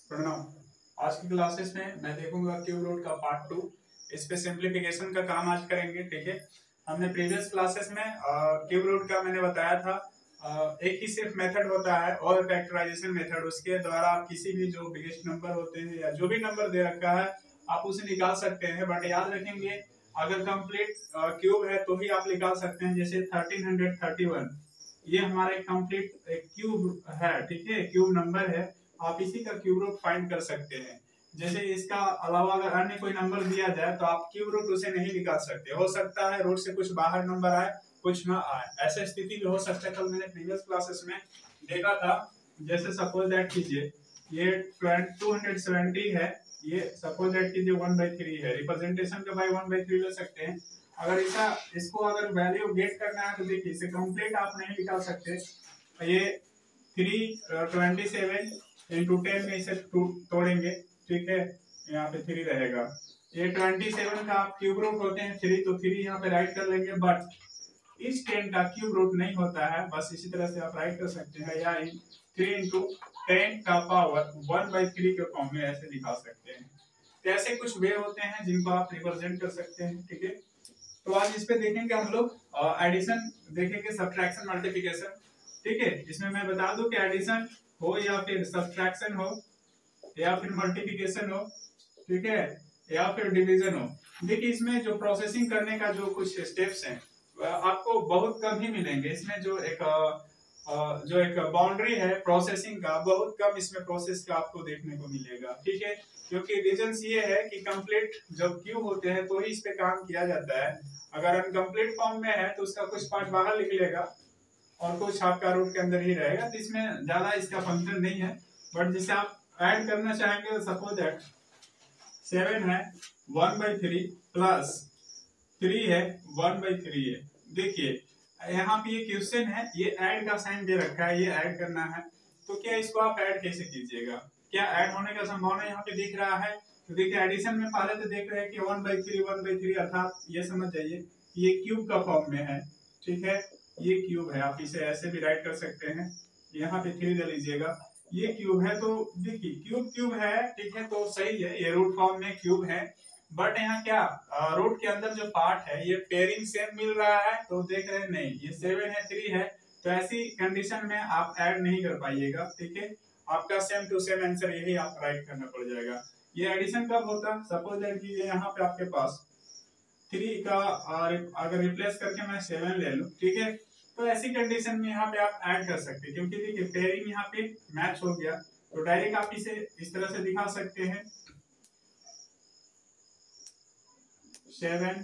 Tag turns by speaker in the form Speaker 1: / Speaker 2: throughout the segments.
Speaker 1: प्रणाम। आज की क्लासेस में मैं देखूंगा क्यूब रूट का पार्ट 2। इस पे सिंप्लीफिकेशन का काम आज करेंगे। ठीक है, हमने प्रीवियस क्लासेस में क्यूब रूट का मैंने बताया था। एक ही सिर्फ मेथड होता है और फैक्टराइजेशन मेथड, उसके द्वारा आप किसी भी जो बिगेस्ट नंबर होते हैं या जो भी नंबर दे रखा है आप उसे निकाल सकते हैं। बट याद रखेंगे, अगर कंप्लीट क्यूब है तो ही आप निकाल सकते हैं। जैसे 1331 ये हमारा एक कंप्लीट एक क्यूब है। ठीक है, क्यूब नंबर है, आप इसी का क्यूब रूट फाइंड कर सकते हैं। जैसे इसका अलावा अगर अन्य कोई नंबर दिया जाए तो आप क्यूब रूट उसे नहीं निकाल सकते। हो सकता है रूट से कुछ बाहर नंबर आए, कुछ ना आए, ऐसा स्थिति भी हो सकता है। कल मैंने प्रीवियस क्लासेस में देखा था। जैसे सपोज दैट कीजिए ये 270 है, ये सपोज दैट कीजिए 1/3 है। रिप्रेजेंटेशन के बाय 1/3 ले सकते हैं। अगर इसको अगर वैल्यू गेट करना है तो देखिए इसे कंप्लीट आप नहीं निकाल सकते। ये 327 इंटू 10 में इसे तोड़ेंगे। ठीक है, यहाँ पे 3 रहेगा। ये 27 का आप क्यूब रूट होते हैं 3, तो 3 यहाँ पे राइट कर लेंगे। बट इस 10 का क्यूब रूट नहीं होता है, बस इसी तरह से आप राइट कर सकते हैं, या 3 इंटू 10 का पावर 1/3 के फॉर्म में ऐसे दिखा सकते हैं। तो ऐसे कुछ वे होते हैं जिनको आप रिप्रेजेंट कर सकते हैं। ठीक है, तो आज इस पे देखेंगे हम लोग एडिशन देखेंगे, सब्ट्रैक्शन, मल्टीप्लिकेशन। ठीक है, इसमें मैं बता दूं कि एडिशन हो या फिर सब्ट्रैक्शन हो या फिर मल्टीप्लिकेशन हो, ठीक है, या फिर डिवीजन हो। देखिए इसमें जो प्रोसेसिंग करने का जो कुछ स्टेप्स हैं आपको बहुत कम ही मिलेंगे। इसमें जो एक बाउंड्री है प्रोसेसिंग का, बहुत कम इसमें प्रोसेस का आपको देखने को मिलेगा। ठीक है, क्योंकि रीजन ये है कि कंप्लीट जब क्यूब होते हैं तो ही इस पे काम किया जाता है। अगर अनकंप्लीट फॉर्म में है तो उसका कुछ पार्ट बाहर निकलेगा और कुछ आपका रूट के अंदर ही रहेगा, तो इसमें ज्यादा इसका फंक्शन नहीं है। बट जिसे आप ऐड करना चाहेंगे, सपोज दैट 7 है 1/3 प्लस 3 है 1/3 है। देखिए यहाँ पे ये क्वेश्चन है, ये ऐड का साइन दे रखा है, ये ऐड करना है। तो क्या इसको आप ऐड कैसे कीजिएगा? क्या ऐड होने का संभावना यहाँ पे दिख रहा है? तो देखिए एडिशन में पहले तो देख रहे हैं कि 1/3 अर्थात ये समझ जाइए ये क्यूब का फॉर्म में है। ठीक है, ये क्यूब है, आप इसे ऐसे भी राइट कर सकते हैं। यहाँ पे 3 दे लीजिएगा, ये क्यूब है। तो देखिए क्यूब क्यूब है, ठीक है, तो सही है, ये रूट फॉर्म में क्यूब है। बट यहाँ क्या रूट के अंदर जो पार्ट है ये पेयरिंग सेम मिल रहा है, तो देख रहे हैं नहीं, ये 7 है 3 है, तो ऐसी कंडीशन में आप ऐड नहीं कर पाइएगा। ठीक है, आपका सेम टू सेम आंसर यही आप राइट करना पड़ जाएगा। ये एडिशन कब होता? सपोज दैट कि यहाँ पे आपके पास 3 का अगर रिप्लेस करके मैं 7 ले लूं, ठीक है, तो ऐसी कंडीशन में यहाँ पे आप ऐड कर सकते हैं, क्योंकि देखिए पेयरिंग यहाँ पे मैच हो गया। तो डायरेक्ट आप इसे इस तरह से दिखा सकते हैं 7,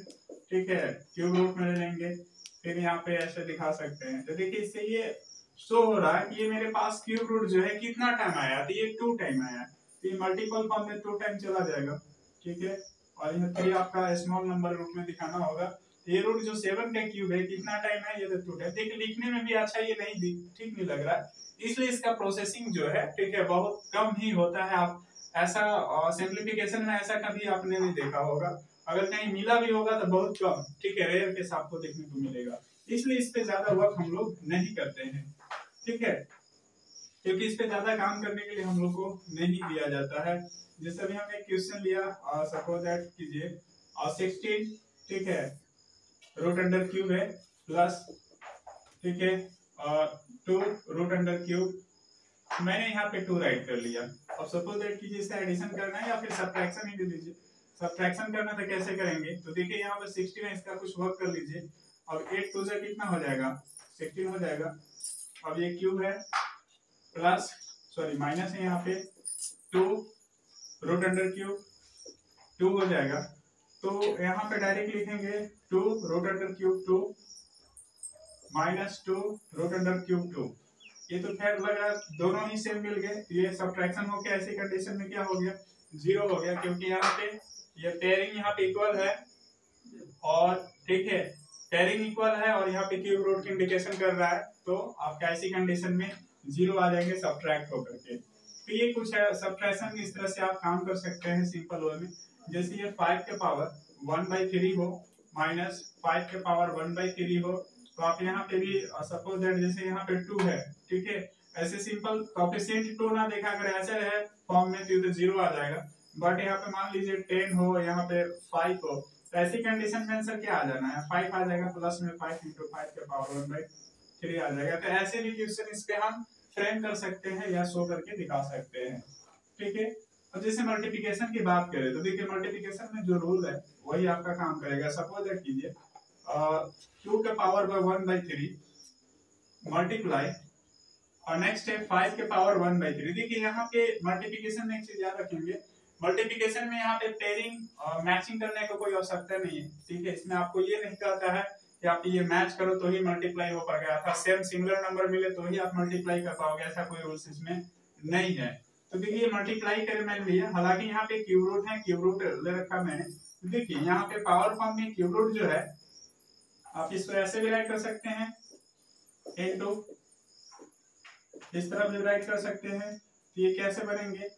Speaker 1: ठीक है, क्यूब रूट में ले लेंगे, फिर यहाँ पे ऐसे दिखा सकते हैं। तो देखिए इससे ये शो हो रहा है कि ये मेरे पास क्यूब रूट जो है कितना टाइम आया, तो ये 2 टाइम आया। तो ये मल्टीपल फॉर्म में 2 टाइम चला जाएगा। ठीक है, और यहाँ 3 आपका स्मॉल नंबर रूट में दिखाना होगा। ये रूट जो 7 का क्यूब है कितना टाइम है, ये तो 2 टाइम। देखिए लिखने में भी अच्छा ये नहीं ठीक नहीं लग रहा है, इसलिए इसका प्रोसेसिंग जो है, ठीक है, बहुत कम ही होता है। आप ऐसा सिंप्लीफिकेशन में ऐसा कभी आपने नहीं देखा होगा, अगर कहीं मिला भी होगा तो बहुत कम, ठीक है, रेयर केस आपको देखने को मिलेगा। इसलिए इस पे ज्यादा वर्क हम लोग नहीं करते हैं। ठीक है, क्योंकि इस पे ज्यादा काम करने के लिए हम लोग को नहीं दिया जाता है। जैसे अभी हमने क्वेश्चन लिया, सपोज दैट कीजिए 16, ठीक है, रूट अंडर क्यूब है प्लस, ठीक है, 2 रूट अंडर क्यूब। मैंने यहाँ पे 2 राइट कर लिया। अब सपोज दैट कीजिए इसे एडिशन करना है या फिर सब्ट्रैक्शन ही दे दीजिए। सब्ट्रैक्शन करना तो कैसे करेंगे? तो देखिए यहाँ पे 16 है, इसका कुछ वर्क कर लीजिए। अब 8 2 से कितना हो जाएगा? 16 हो जाएगा। अब ये क्यूब है प्लस, सॉरी माइनस है यहाँ पे 2 रूट अंडर क्यूब, 2 हो जाएगा। तो यहाँ पे डायरेक्ट लिखेंगे 2 root under cube 2 minus 2 root under cube 2। ये तो खैर लग रहा है दोनों ही सेम मिल गए। ये सब्ट्रैक्शन हो गया, ऐसी कंडीशन में क्या हो गया? 0 हो गया, क्योंकि यहाँ पे ये पेयरिंग यहाँ पे इक्वल है, और ठीक है, पेयरिंग इक्वल है और यहाँ पे क्यूब रूट की इंडिकेशन कर रहा है, तो आपका ऐसी कंडीशन में 0 आ जाएंगे सब्ट्रैक्ट होकर के। तो ये कुछ है सब्ट्रैक्शन, इस तरह से आप काम कर सकते हैं सिंपल वे में। जैसे ये 5 के पावर 1/3 हो माइनस 5 के पावर 1/3 हो, तो आप यहाँ पे भी सपोज दैट जैसे यहाँ पे 2 है, ठीक है, ऐसे सिंपल कोएफिशिएंट 2 ना देखा करें, ऐसे है फॉर्म में तो 0 आ जाएगा, बट यहाँ पे मान लीजिए 10 हो, यहाँ पे 5 हो, तो ऐसी कंडीशन में आंसर क्या आ जाना है, 5 आ जाएगा, प्लस में 5 × 5 के पावर 1/3 आ जाएगा। तो ऐसे भी क्वेश्चन इस पे हम फ्रेम कर सकते हैं या शो करके दिखा सकते हैं, ठीक है। अब जैसे मल्टीप्लिकेशन की बात करें तो देखिए मल्टीप्लिकेशन में जो रूल है वही आपका काम करेगा। सपोज दैट कीजिए 2 के पावर 1/3 मल्टीप्लाई और नेक्स्ट है 5 के पावर 1/3। देखिए यहाँ पे मल्टीप्लिकेशन में एक चीज याद रखेंगे, मल्टीप्लिकेशन में यहाँ पे पेयरिंग मैचिंग करने का कोई आवश्यकता नहीं है, ठीक है। इसमें आपको ये नहीं कहता है कि आप ये मैच करो तो ही मल्टीप्लाई हो पाएगा, अथवा सेम सिमिलर नंबर मिले तो ही आप मल्टीप्लाई कर पाओगे, ऐसा कोई रूल्स इसमें नहीं है। तो देखिए मल्टीप्लाई कर मैंने लिया, हालांकि यहाँ पे क्यूब रूट है, क्यूब रूट ले रखा मैंने। देखिए यहाँ पे पावर फॉर्म में क्यूब रूट जो है आप इसको ऐसे भी राइट कर सकते हैं, इनटू इस तरफ भी राइट कर सकते हैं। तो ये कैसे बनेंगे,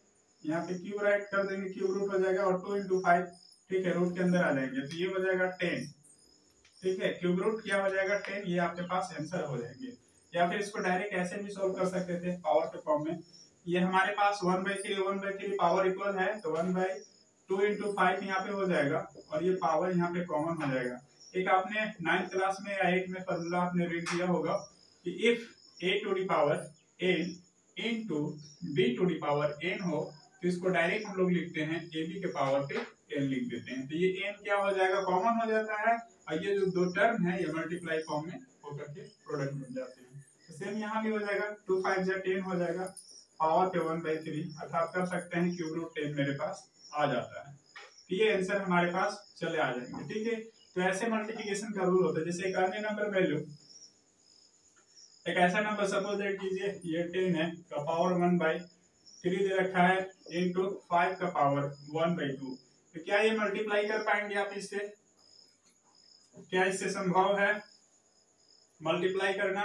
Speaker 1: यहाँ पे क्यूब राइट कर देंगे, क्यूब रूट हो जाएगा और 2 × 5, ठीक है, रूट के अंदर आ जाएंगे तो ये हो जाएगा 10, ठीक है। क्यूब रूट क्या हो जाएगा 10, ये आपके पास आंसर हो जाएंगे। या फिर इसको डायरेक्ट ऐसे भी सॉल्व कर सकते थे पावर के फॉर्म में। ये हमारे पास 1/3 पावर इक्वल है तो 1/2 × 5 यहाँ पे हो जाएगा और ये पावर यहाँ पे कॉमन हो जाएगा। एक आपने 9th क्लास में या 8 में फॉर्मूला आपने रीड किया होगा कि इफ a⁴n into b⁴n हो तो इसको डायरेक्ट हम लोग लिखते हैं ab के पावर पे n लिख देते हैं। तो ये n क्या हो जाएगा, कॉमन हो जाता है और ये जो दो टर्म है ये मल्टीप्लाई फॉर्म में होकर के प्रोडक्ट बन जाते हैं। तो सेम यहाँ भी हो जाएगा, 2 × 5 = 10 हो जाएगा, पावर पे 1/3 अर्थात कर सकते हैं क्यूब रूट 10 मेरे पास आ जाता है। तो ये आंसर हमारे पास चले आ जाएंगे, ठीक है। तो ऐसे मल्टीप्लिकेशन का रूल होता है। जैसे एक अन्य नंबर वैल्यू, एक ऐसा नंबर सपोज दैट कीजिए ये 10 है का पावर 1/3 दे रखा है इनटू 5 का पावर 1/2। तो क्या ये मल्टीप्लाई कर पाएंगे आप इससे, क्या इससे संभव है मल्टीप्लाई करना?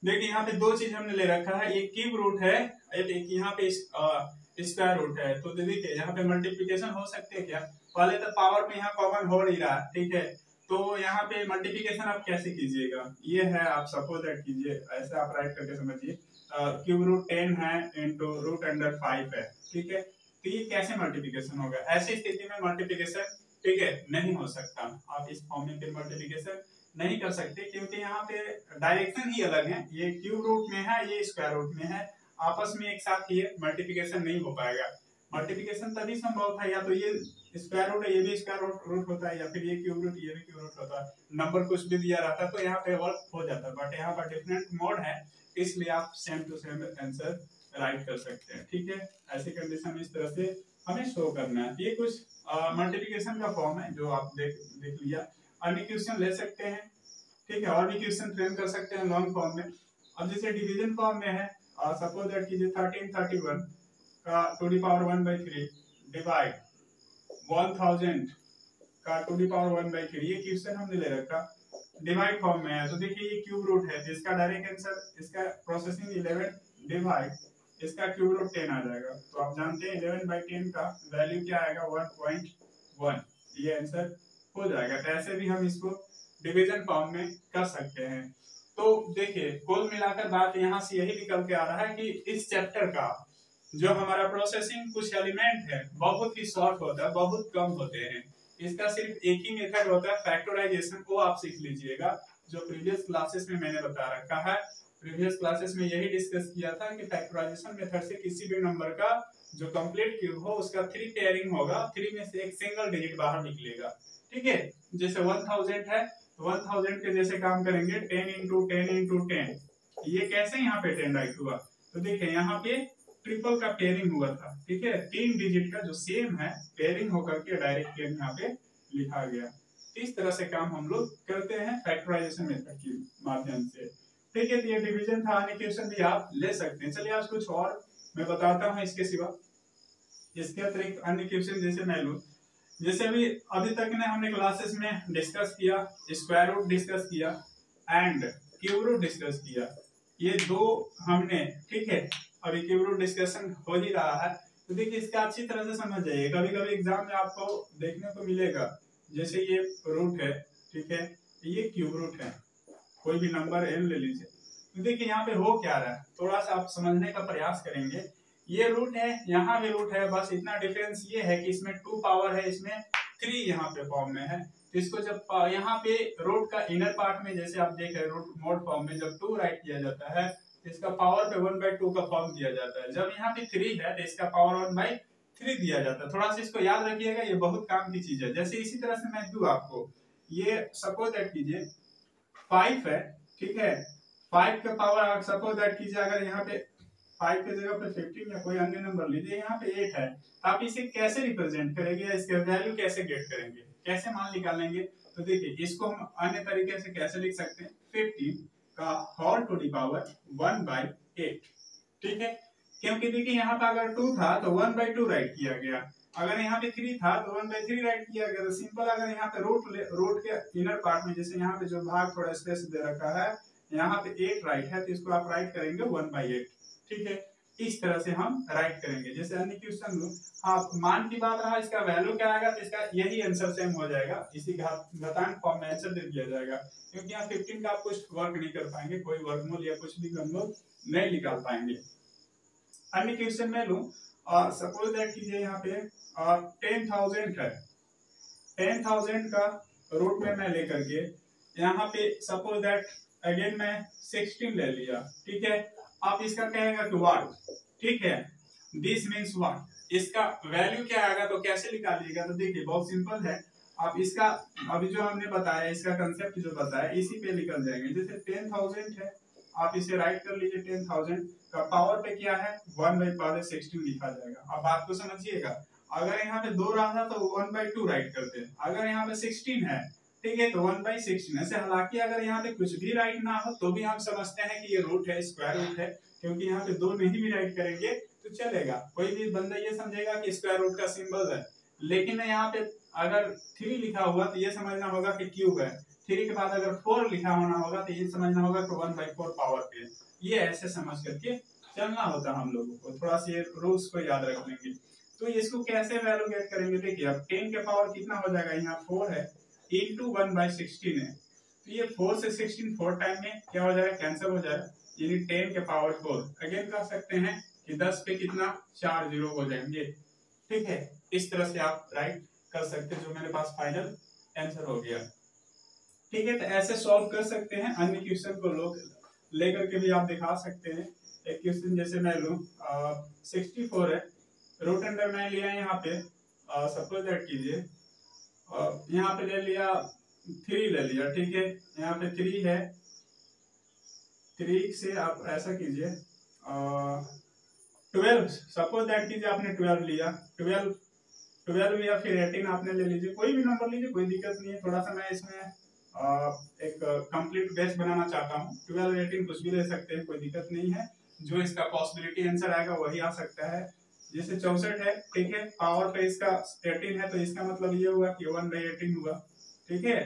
Speaker 1: देखिए यहाँ पे दो चीज हमने ले रखा है, एक क्यूब रूट है, एक यहाँ पे स्क्वायर रूट है। तो देखिए यहाँ पे मल्टीप्लिकेशन हो सकते हैं क्या, पहले तो पावर में यहाँ कॉमन हो नहीं रहा, ठीक है। तो यहाँ पे मल्टीप्लिकेशन आप कैसे कीजिएगा, ये है आप सपोज दैट कीजिए, ऐसे आप राइट करके समझिए क्यूब रूट 10 है इनटू √5 है, ठीक है। तो ये कैसे मल्टीप्लिकेशन होगा, ऐसी स्थिति में मल्टीप्लिकेशन, ठीक है, नहीं हो सकता। आप इस फॉर्म में मल्टीप्लिकेशन नहीं कर सकते क्योंकि यहाँ पे डायरेक्शन ही अलग है, ये क्यूब रूट में है, ये स्क्वायर रूट में है, आपस में एक साथ ये मल्टीप्लिकेशन नहीं हो पाएगा। मल्टीप्लिकेशन तभी संभव था या तो ये स्क्वायर रूट है ये भी स्क्वायर रूट होता है, या फिर ये क्यूब रूट ये भी क्यूब रूट होता है, नंबर कुछ भी दिया रहता तो यहाँ पे वर्क हो जाता, बट यहाँ पर डिफरेंट मोड है, इसलिए आप same to same answer write कर सकते हैं, ठीक है। ऐसी कंडीशन में इस तरह से हमें शो करना है। ये कुछ मल्टीप्लिकेशन का फॉर्म है जो आप देख लिया। अन्य क्वेश्चन ले सकते हैं, ठीक है, और भी क्वेश्चन फ्रेम कर सकते हैं लॉन्ग फॉर्म में। अब जैसे डिवीजन फॉर्म में है, सपोज दैट कीजिए 1331 का टू दी पावर 1/3 डिवाइड 1000 का टू दी पावर 1/3, ये क्वेश्चन हमने ले रखा डिवाइड फॉर्म में है। तो देखिए ये क्यूब रूट है, जिसका डायरेक्ट आंसर इसका प्रोसेसिंग 11 डिवाइड इसका क्यूब रूट 10 आ जाएगा। तो आप जानते हैं 11/10 का वैल्यू क्या आएगा 1.1, ये आंसर हो जाएगा। तो ऐसे भी हम इसको डिवीजन फॉर्म में कर सकते हैं। तो देखिए कुल मिलाकर बात यहाँ से यही निकल के आ रहा है कि इस चैप्टर का जो हमारा प्रोसेसिंग कुछ एलिमेंट है बहुत ही शॉर्ट होता है, बहुत कम होते हैं। इसका सिर्फ एक ही मेथड होता है फैक्टराइजेशन, को आप सीख लीजिएगा जो प्रीवियस क्लासेस में मैंने बता रखा है। प्रीवियस क्लासेस में यही डिस्कस किया था कि फैक्टराइजेशन मेथड से किसी भी नंबर का जो कंप्लीट क्यूब हो उसका 3 पेयरिंग होगा, 3 में से एक सिंगल डिजिट बाहर निकलेगा, ठीक है। जैसे 1000 है तो 1000 के जैसे काम करेंगे 10 × 10 × 10, ये कैसे यहाँ पे 10 राइट हुआ, तो देखिए यहाँ पे ट्रिपल का पेयरिंग हुआ था, ठीक है, 3 डिजिट का जो सेम है पेयरिंग होकर के डायरेक्ट यहाँ पे लिखा गया। इस तरह से काम हम लोग करते हैं फैक्टराइजेशन मेथड के माध्यम से, ठीक है। तो ये डिवीजन था, अन्य क्वेश्चन भी आप ले सकते हैं। चलिए आज कुछ और मैं बताता हूँ इसके सिवा, इसके अतिरिक्त अन्य क्वेश्चन जैसे मैं लूँ, जैसे अभी तक ने हमने क्लासेस में डिस्कस किया, स्क्वायर रूट डिस्कस किया एंड क्यूब रूट डिस्कस किया, ये दो हमने, ठीक है। अभी क्यूब रूट डिस्कशन हो ही रहा है, तो देखिए इसका अच्छी तरह से समझ जाइए। कभी कभी एग्जाम में आपको देखने को मिलेगा जैसे ये रूट है, ठीक है, ये क्यूब रूट है, कोई भी नंबर n ले लीजिए। तो देखिए यहाँ पे हो क्या रहा है, थोड़ा सा आप समझने का प्रयास करेंगे ये रूट है, यहाँ भी रूट है, बस इतना डिफरेंस ये है कि इसमें 2 पावर है, इसमें 3 यहाँ पे फॉर्म में है। तो इसको जब यहाँ पे रूट का इनर पार्ट में जैसे आप देख रहे हैं रूट मोड फॉर्म में जब 2 राइट किया जाता है तो इसका पावर पे 1/2 का फॉर्म दिया जाता है। जब यहाँ पे 3 है तो इसका पावर 1/3 दिया जाता है। थोड़ा सा इसको याद रखिएगा, ये बहुत काम की चीज है। जैसे इसी तरह से मैं दूं आपको, ये सपोज दैट कीजिए 5 है, ठीक है, 5 का पावर आप सपोज दैट कीजिए अगर यहाँ पे 5 की जगह पे 15 या कोई अन्य नंबर लीजिए, यहाँ पे 8 है, आप इसे कैसे रिप्रेजेंट करेंगे, इसका वैल्यू कैसे गेट करेंगे, कैसे मान निकालेंगे? तो देखिए इसको हम अन्य तरीके से कैसे लिख सकते हैं, 15 का होल टू दी पावर 1/8, ठीक है। क्योंकि देखिए यहाँ पे अगर 2 था तो 1/2 राइट किया गया, अगर यहाँ पे 3 था तो 1/3 राइट किया गया। तो सिंपल, अगर यहाँ पे रूट के इनर पार्ट में जैसे यहाँ पे जो भाग थोड़ा स्पेस दे रखा है, यहाँ पे 8 राइट है तो इसको आप राइट करेंगे 1/8, ठीक है। इस तरह से हम राइट करेंगे। जैसे अन्य क्वेश्चन लो, हाँ मान की बात रहा, इसका वैल्यू क्या आएगा तो इसका यही आंसर सेम हो जाएगा, इसी घातांक फॉर्म में आंसर दे दिया जाएगा। क्योंकि यहाँ 15 का आप कुछ वर्क नहीं कर पाएंगे, कोई वर्गमूल या कुछ भी हम लोग नहीं निकाल पाएंगे। अन्य क्वेश्चन में लूं, सपोज दैट कीजिए यहाँ पे 10,000 है, 10,000 का रूट में मैं लेकर के यहाँ पे सपोज दैट अगेन मैं 16 ले लिया, ठीक है। आप इसका कहेगा कि व्हाट, ठीक है, दिस मीन्स व्हाट, इसका वैल्यू क्या आएगा तो कैसे निकालिएगा? तो देखिए बहुत सिंपल है, आप इसका अभी जो हमने बताया इसका कंसेप्ट जो बताया इसी पे निकल जाएंगे। जैसे 10,000 है, आप इसे राइट कर लीजिए, 10,000 का पावर पे क्या है 1/16 लिखा जाएगा। अब बात को समझिएगा, अगर यहाँ पे 2 रहा था तो 1/2 राइट करते हैं, अगर यहाँ पे 16 है, ठीक है, तो 1/16 ऐसे। हालांकि अगर यहाँ पे कुछ भी राइट ना हो तो भी हम समझते हैं कि ये रूट है, स्क्वायर रूट है, क्योंकि यहाँ पे 2 नहीं भी राइट करेंगे तो चलेगा। कोई भी बंदा ये समझेगा कि स्क्वायर रूट का सिंबल है, लेकिन यहाँ पे अगर 3 लिखा हुआ तो ये समझना होगा कि क्यूब है, 3 के बाद अगर 4 लिखा होना होगा तो ये समझना होगा कि 1/4 पावर पे। ये ऐसे समझ करके चलना होता है हम लोगों को, थोड़ा सा ये रूल्स को याद रख लेंगे। तो इसको कैसे वैल्यू गेट करेंगे? देखिए अब 10 के पावर कितना हो जाएगा, यहाँ 4 है इंटू 1/16 है, तो ये 4 से 16 4 टाइम में क्या हो जाएगा, कैंसिल हो जाएगा, यानी 10 के पावर 4। अगेन कर सकते हैं कि 10 पे कितना 4 जीरो हो जाएंगे, ठीक है। इस तरह से आप राइट कर सकते हैं, जो मेरे पास फाइनल आंसर हो गया, ठीक है। तो ऐसे सॉल्व कर सकते हैं। अन्य क्वेश्चन को लोग लेकर के भी आप दिखा सकते हैं। एक क्वेश्चन जैसे मैं लूं 64 है, रूट अंडर मैं लिया यहाँ पे, सपोज दैट कीजिए यहाँ पे ले लिया 3 ले लिया, ठीक है, यहाँ पे 3 है, 3 से आप ऐसा कीजिए 12, सपोज दैट कीजिए आपने 12 लिया, 12 या फिर 18 आपने ले लीजिए, कोई भी नंबर लीजिए, कोई दिक्कत नहीं है। थोड़ा सा मैं इसमें एक कंप्लीट बेस बनाना चाहता हूँ, 12 18 कुछ भी ले सकते हैं, कोई दिक्कत नहीं है। जो इसका पॉसिबिलिटी आंसर आएगा वही आ सकता है। जैसे 64 है, ठीक है, पावर पे इसका 18 है तो इसका मतलब ये हुआ कि 1/18 हुआ, ठीक है।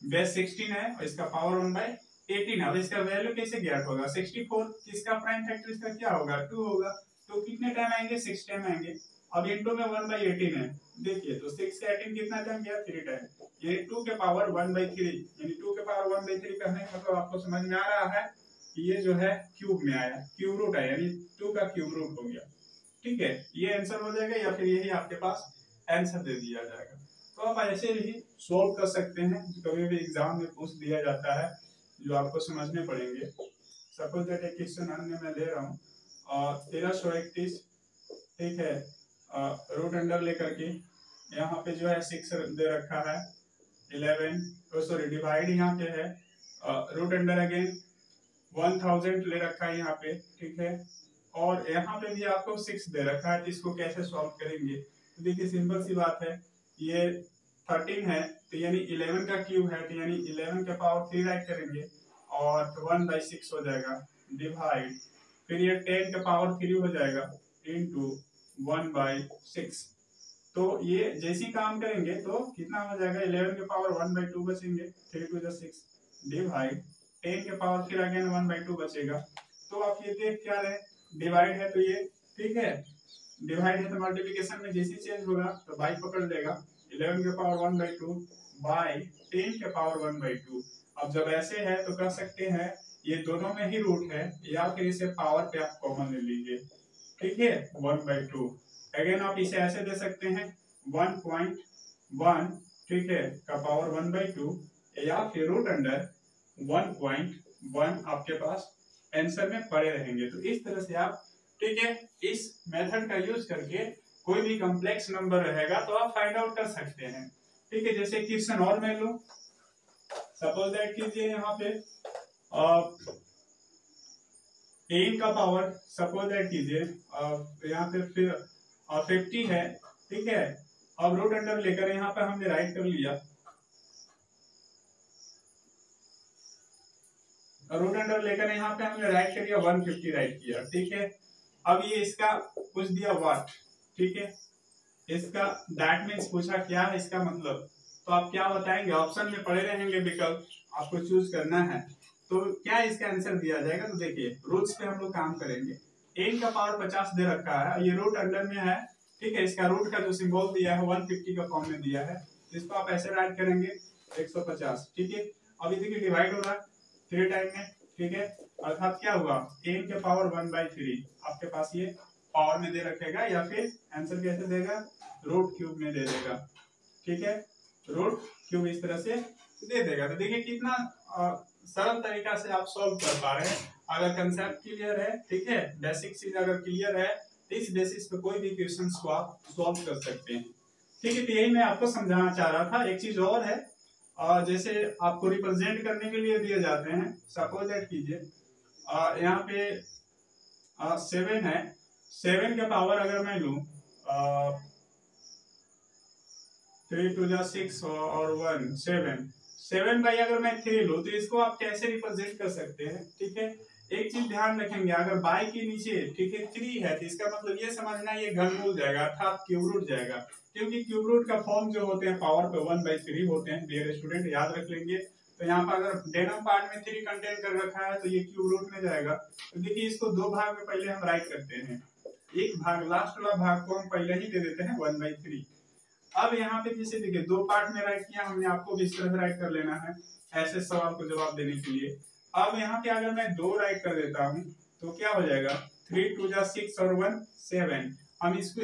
Speaker 1: बेस 16 है और इसका पावर 1/18 है। अब इसका वैल्यू कैसे ज्ञात होगा? 64 इसका प्राइम फैक्टर इसका क्या होगा 2 होगा, तो कितने टाइम आएंगे 6 टाइम आएंगे। अब इंटू में 1/18 है, देखिए तो 6 से 18 कितना टाइम गया 3 टाइम, यानी 2 के पावर 1/3, यानी 2 के पावर 1/3 कहने का मतलब आपको समझ में आ रहा है कि ये जो है क्यूब में आया, क्यूब रूट है, यानी 2 का क्यूब रूट हो गया, ठीक है। ये आंसर हो जाएगा या फिर यही आपके पास आंसर दे दिया जाएगा। तो आप ऐसे ही सॉल्व कर सकते हैं, कभी भी एग्जाम में पूछ दिया जाता है जो आपको समझने पड़ेंगे। सपोज दैट एक क्वेश्चन अन्य मैं ले रहा हूँ 1331, ठीक है, रूट अंडर लेकर के यहाँ पे जो है 6 दे रखा है, 11 सॉरी डिवाइड यहाँ पे है, रूट अंडर अगेन 1000 ले रखा है यहाँ पे, ठीक है, और यहाँ पे भी आपको 6 दे रखा है। तो इसको कैसे सॉल्व करेंगे? तो देखिए सिंपल सी बात है, ये 13 है तो यानी 11 का क्यूब है, तो यानी 11 के पावर 3 राइट करेंगे और 1/6 हो जाएगा, डिवाइड, फिर ये 10 के पावर 3 हो जाएगा इंटू 1/6। तो ये जैसे ही काम करेंगे तो कितना हो जाएगा, 11 के पावर 1/2 बचेंगे, 3 to the 6 डिवाइड 10 के पावर फिर अगेन 1/2 बचेगा। तो आप ये देख क्या रहे, डिवाइड है तो ये, ठीक है, डिवाइड है तो मल्टीप्लिकेशन में जैसे चेंज होगा तो बाई पकड़ लेगा, 11 के पावर 1/2 बाई 10 के पावर 1/2। अब जब ऐसे है तो कह सकते हैं ये दोनों में ही रूट है, या फिर इसे पावर पे आप कॉमन ले लीजिए, ठीक है 1/2। अगेन आप इसे ऐसे दे सकते हैं 1.1, ठीक है, का पावर 1/2, या फिर रूट अंडर 1.1 आपके पास आंसर में पड़े रहेंगे। तो इस तरह से आप, ठीक है, इस मेथड का यूज करके कोई भी कॉम्प्लेक्स नंबर रहेगा तो आप फाइंड आउट कर सकते हैं। ठीक है, जैसे क्वेश्चन और मैं लूं, सपोज दैट कीजिए यहाँ पे एन का पावर, सपोज दैट कीजिए यहाँ पे फिर 50 है, ठीक है। अब रूट अंडर लेकर यहाँ पे हमने राइट कर लिया, रूट अंडर लेकर यहाँ पे हमने राइट कर लिया 150 राइट किया, ठीक है। अब ये इसका पूछ दिया व्हाट, ठीक है, इसका दैट मीन्स पूछा क्या है इसका मतलब, तो आप क्या बताएंगे, ऑप्शन में पड़े रहेंगे विकल्प, आपको चूज करना है। तो क्या इसका आंसर दिया जाएगा, तो देखिए रूट्स पे हम लोग काम करेंगे। एन का पावर 50 दे रखा है, ये रूट अंडर में है, ठीक है, इसका रूट का जो सिंबल दिया है 150 का फॉर्म में दिया है, इसको आप ऐसे राइट करेंगे 150, ठीक है। अभी देखिए डिवाइड हो रहा है 3 टाइम में, ठीक है, अर्थात क्या हुआ, एन के पावर 1/3 आपके पास ये पावर में दे रखेगा, या फिर आंसर कैसे देगा, रूट क्यूब में दे देगा, ठीक है, रूट क्यूब इस तरह से दे देगा। तो देखिए कितना सरल तरीका से आप सॉल्व कर पा रहे हैं। अगर कंसेप्ट क्लियर है, ठीक है, बेसिक चीज अगर क्लियर है, तो इस बेसिस पे कोई भी क्वेश्चन को आप सॉल्व कर सकते हैं। ठीक है, तो यही मैं आपको समझाना चाह रहा था। एक चीज और है, जैसे आपको रिप्रेजेंट करने के लिए दिए जाते हैं, सपोज दैट कीजिए यहाँ पे 7 है, 7 का पावर अगर मैं लूं 3 2 जा 6 और 1 7 बाई अगर मैं 3 लूं तो इसको आप कैसे रिप्रेजेंट कर सकते हैं, ठीक है। एक चीज ध्यान रखेंगे, अगर बाई के नीचे, ठीक है, 3 है तो इसका मतलब ये समझना ये घनमूल जाएगा, अर्थात क्यूब रूट जाएगा, क्योंकि क्यूब रूट का फॉर्म जो होते हैं पावर पे 1/3 होते हैं, डियर स्टूडेंट याद रख लेंगे। तो यहाँ पर अगर डेनम पार्ट में 3 कंटेन कर रखा है तो ये क्यूब रूट में जाएगा। तो देखिए इसको दो भाग में पहले हम राइट करते हैं, एक भाग लास्ट वाला भाग को हम पहले ही दे देते हैं 1/3। अब यहाँ पे जैसे देखिए दो पार्ट में राइट किया हमने, आपको भी इस तरह से राइट कर लेना है ऐसे सवाल को जवाब देने के लिए। अब यहाँ पे अगर मैं 2 राइट कर देता हूँ तो क्या हो जाएगा, 3 2 जा 6 और 1 7। हम इसको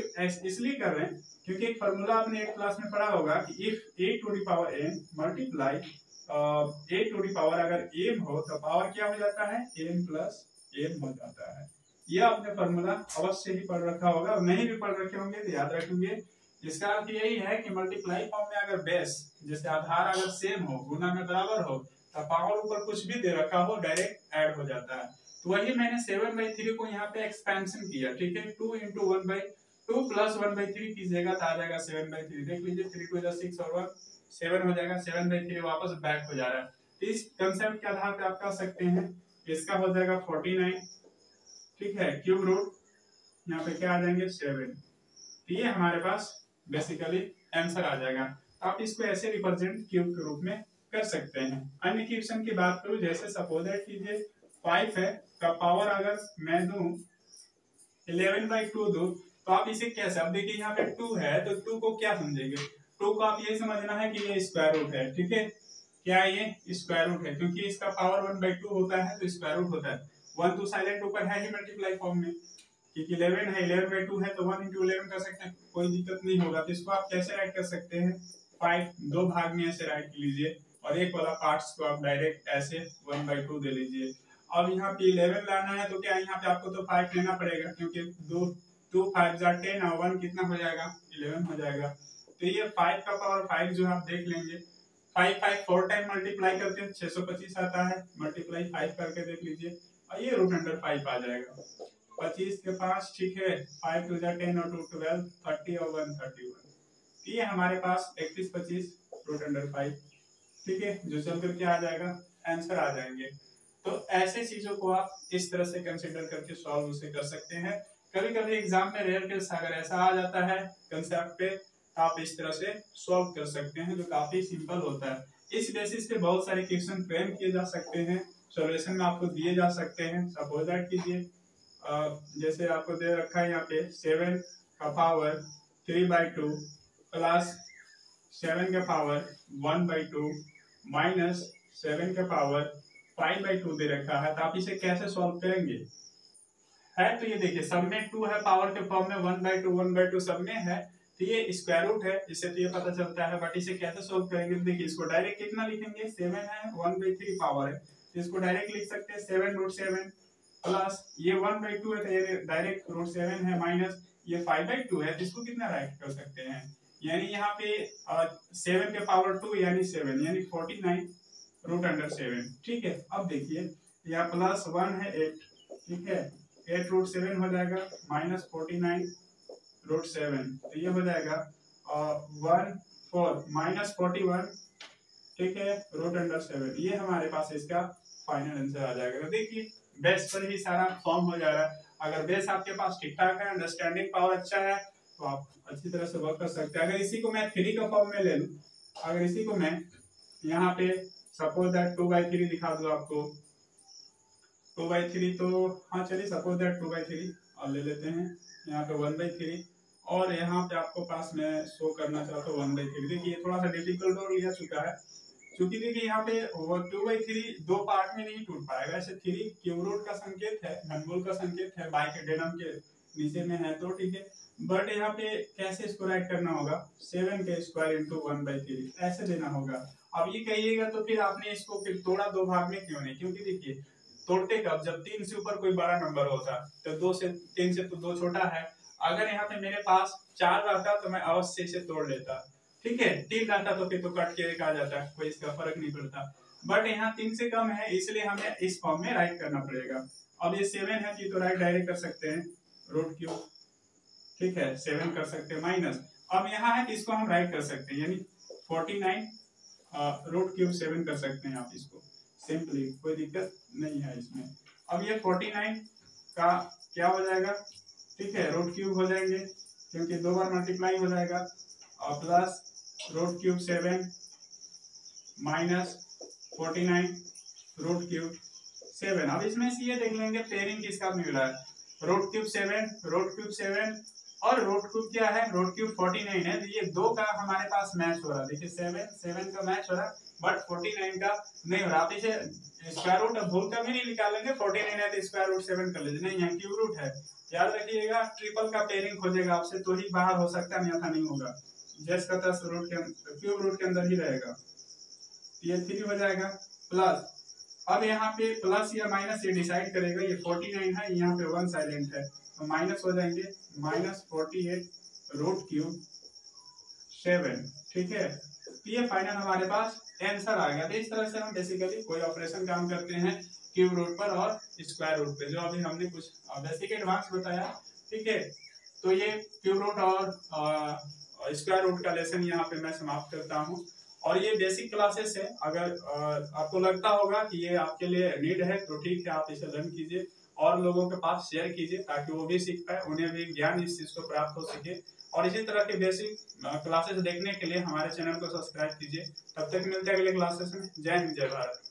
Speaker 1: इसलिए कर रहे हैं क्योंकि एक फॉर्मूला आपने एक क्लास में पढ़ा होगा कि if a to the power n multiply a to the power अगर m हो तो पावर क्या हो जाता है, m प्लस m हो जाता है। यह आपने फॉर्मूला अवश्य ही पढ़ रखा होगा, नहीं भी पढ़ रखे होंगे तो याद रखेंगे। इसका अर्थ यही है कि मल्टीप्लाई फॉर्म में अगर बेस जैसे आधार अगर सेम हो, गुना में बराबर हो, तो पावर ऊपर कुछ भी दे रखा हो डायरेक्ट ऐड हो जाता है। तो वही मैंने 7/3 को यहाँ पे एक्सपेंशन किया, ठीक है, 2 × 1/2 प्लस 1/3 कीजिएगा तो आ जाएगा 7/3। देख लीजिए 3 2 जा 6 और 1 7 हो जाएगा, 7/3 वापस बैक हो जा रहा है। तो इस कंसेप्ट के आधार पे आप कह सकते हैं इसका हो जाएगा 49, ठीक है, क्यूब रूट यहाँ पे क्या आ जाएंगे 7। तो ये हमारे पास बेसिकली आंसर आ जाएगा। आप इसको ऐसे रिप्रेजेंट क्यूब के रूप में कर सकते हैं। अन्य क्वेश्चन की बात करूं, जैसे सपोज दैट कीजिए 5 है का पावर अगर मैं दूं 11/2 दूं, तो आप इसे कैसे, अब देखिए यहाँ पे 2 है तो 2 को क्या समझेंगे, 2 को आप ये समझना है कि ये स्क्वायर रूट है, ठीक है, क्या ये स्क्वायर रूट है, क्योंकि इसका पावर 1/2 होता है तो स्क्वायर रूट होता है। 1 तो साइलेंट ऊपर है ही मल्टीप्लाई फॉर्म में, क्योंकि 11 है, 11/2 है तो 1 × 11 कर सकते हैं, कोई दिक्कत नहीं होगा। तो इसको आप कैसे राइट कर सकते हैं, 5 दो भाग में ऐसे राइट कर लीजिए और एक वाला पार्ट्स को आप डायरेक्ट ऐसे 1/2 दे लीजिए। अब यहाँ पे 11 लाना है तो क्या यहाँ पे आपको तो 5 लेना पड़ेगा, क्योंकि 2 5 जा 10 और 1 कितना हो जाएगा 11 हो जाएगा। तो ये 5 का पावर 5 जो आप देख लेंगे, 5 5 4 टाइम मल्टीप्लाई करते हैं 625 आता है, मल्टीप्लाई 5 करके देख लीजिए और ये रूट अंडर 5 आ जाएगा। 25 के पास, ठीक है, 5 2 जा 10 और 2 12 30 और 1 31। ये हमारे पास 31 25 रूट अंडर 5, ठीक है, जो चल करके आ जाएगा आंसर आ जाएंगे। तो ऐसे चीजों को आप इस तरह से कंसीडर करके सॉल्व उसे कर सकते हैं। कभी कभी एग्जाम में रेयर केस अगर ऐसा आ जाता है कंसेप्ट पे, आप इस तरह से सॉल्व कर सकते हैं, जो काफी सिंपल होता है। इस बेसिस पे बहुत सारे क्वेश्चन फ्रेम किए जा सकते हैं, सॉल्यूशन में आपको दिए जा सकते हैं। सपोज दैट कीजिए जैसे आपको दे रखा है यहाँ पे 7 का पावर 3/2 प्लस 7 का पावर 1/2 माइनस 7 का पावर 5/2 दे रखा है, तो आप इसे कैसे सॉल्व करेंगे। है तो ये देखिए सब में 2 है, पावर के फॉर्म में 1/2 सब में है, तो ये स्क्वायर रूट है, इससे तो ये पता चलता है। बट इसे कैसे सोल्व करेंगे, देखिए इसको डायरेक्ट कितना लिखेंगे, 7 है, 1/3 पावर है, तो इसको डायरेक्ट लिख सकते हैं 7√7 प्लस ये 1/2 है, तो ये डायरेक्ट √7 है, माइनस ये 5/2 है, जिसको कितना राइट कर सकते हैं, यानी यहाँ पे 7 के पावर 2 यानी 7 यानी 49√7। ठीक है, अब देखिए यहाँ प्लस 1 है 8, ठीक है, 8√7 हो जाएगा माइनस 49√7, तो ये हो जाएगा 1 4 माइनस 41, ठीक है, √7। ये हमारे पास इसका फाइनल आंसर आ जाएगा। तो देखिए बेस पर ही सारा फॉर्म हो जा रहा है। अगर बेस आपके पास ठीक ठाक है, अंडरस्टैंडिंग पावर अच्छा है, तो आप अच्छी तरह से वर्क कर सकते हैं। अगर इसी को मैं 3 का फॉर्म में ले लूं, अगर इसी को मैं यहाँ पे सपोज दैट 2/3 दिखा दूं आपको, 2/3, तो हाँ चलिए सपोज दैट 2/3 और ले लेते हैं, यहाँ पे 1/3, और यहाँ पे आपको पास में शो करना चाहता हूँ 1/3। देखिए थोड़ा सा डिफिकल्ट और लिया चुका है, क्योंकि देखिए यहाँ पे 2/3 दो पार्ट में नहीं टूट पाएगा। ऐसे 3 क्यूब रूट का संकेत है, घनमूल का संकेत है, बाई के डेनम के नीचे में है, तो ठीक है। बट यहाँ पे कैसे इसको राइट करना होगा, 7 के स्क्वायर इंटू 1/3 ऐसे देना होगा। अब ये कहिएगा तो फिर आपने इसको फिर तोड़ा 2 भाग में क्यों नहीं, क्योंकि देखिए तोड़ते कब, जब 3 से ऊपर कोई बड़ा नंबर होता, तो 3 से तो 2 छोटा है। अगर यहाँ पे मेरे पास 4 रहता तो मैं अवश्य इसे तोड़ लेता, ठीक है, 3 रहता तो फिर तो कट के एक आ जाता, कोई इसका फर्क नहीं पड़ता। बट यहाँ 3 से कम है, इसलिए हमें इस फॉर्म में राइट करना पड़ेगा। अब ये 7 है तो राइट डायरेक्ट कर सकते हैं √3, ठीक है, 7 कर सकते हैं माइनस। अब यहाँ है तो इसको हम राइट कर सकते हैं, यानी 49√3 कर सकते हैं आप इसको सिंपली, कोई दिक्कत नहीं है इसमें। अब ये 49 का क्या हो जाएगा, ठीक है, √3 हो जाएंगे, क्योंकि 2 बार मल्टीप्लाई हो जाएगा, और प्लस √7 माइनस 49√7। अब इसमें से ये देख लेंगे पेयरिंग किसका मिला है, √7 और √3 क्या है, √3 49 है, तो ये 2 का हमारे पास मैच हो रहा है। देखिए 7 का मैच हो रहा है, बट 49 का नहीं हो रहा। आप इसे स्क्वायर रूट भूल कर भी नहीं निकालेंगे, 49 है तो स्क्वायर रूट 7 कर लीजिए, नहीं है क्यूब रूट है, याद रखिएगा। ट्रिपल का पेयरिंग खोजेगा आपसे तो ही बाहर हो सकता है, अन्यथा नहीं होगा, जैस का तस रूट के क्यूब रूट के अंदर ही रहेगा। ये 3 हो जाएगा प्लस, अब यहाँ पे प्लस या माइनस ये डिसाइड करेगा, ये 49 है, यहाँ पे 1 साइलेंट है, तो माइनस हो जाएंगे, माइनस 48√7, ठीक है। तो ये फाइनल हमारे पास आंसर आ गया। तो इस तरह से हम बेसिकली कोई ऑपरेशन काम करते हैं क्यूब रूट पर और स्क्वायर रूट पे, जो अभी हमने कुछ बेसिक एडवांस बताया, ठीक है। तो ये क्यूब रूट और स्क्वायर रूट का लेसन यहाँ पे मैं समाप्त करता हूँ। और ये बेसिक क्लासेस है, अगर आपको लगता होगा कि ये आपके लिए नीड है तो ठीक है, आप इसे लर्न कीजिए और लोगों के पास शेयर कीजिए, ताकि वो भी सीख पाए, उन्हें भी ज्ञान इस चीज को प्राप्त हो सके। और इसी तरह के बेसिक क्लासेस देखने के लिए हमारे चैनल को सब्सक्राइब कीजिए। तब तक मिलते हैं अगले क्लासेस में। जय हिंद, जय भारत।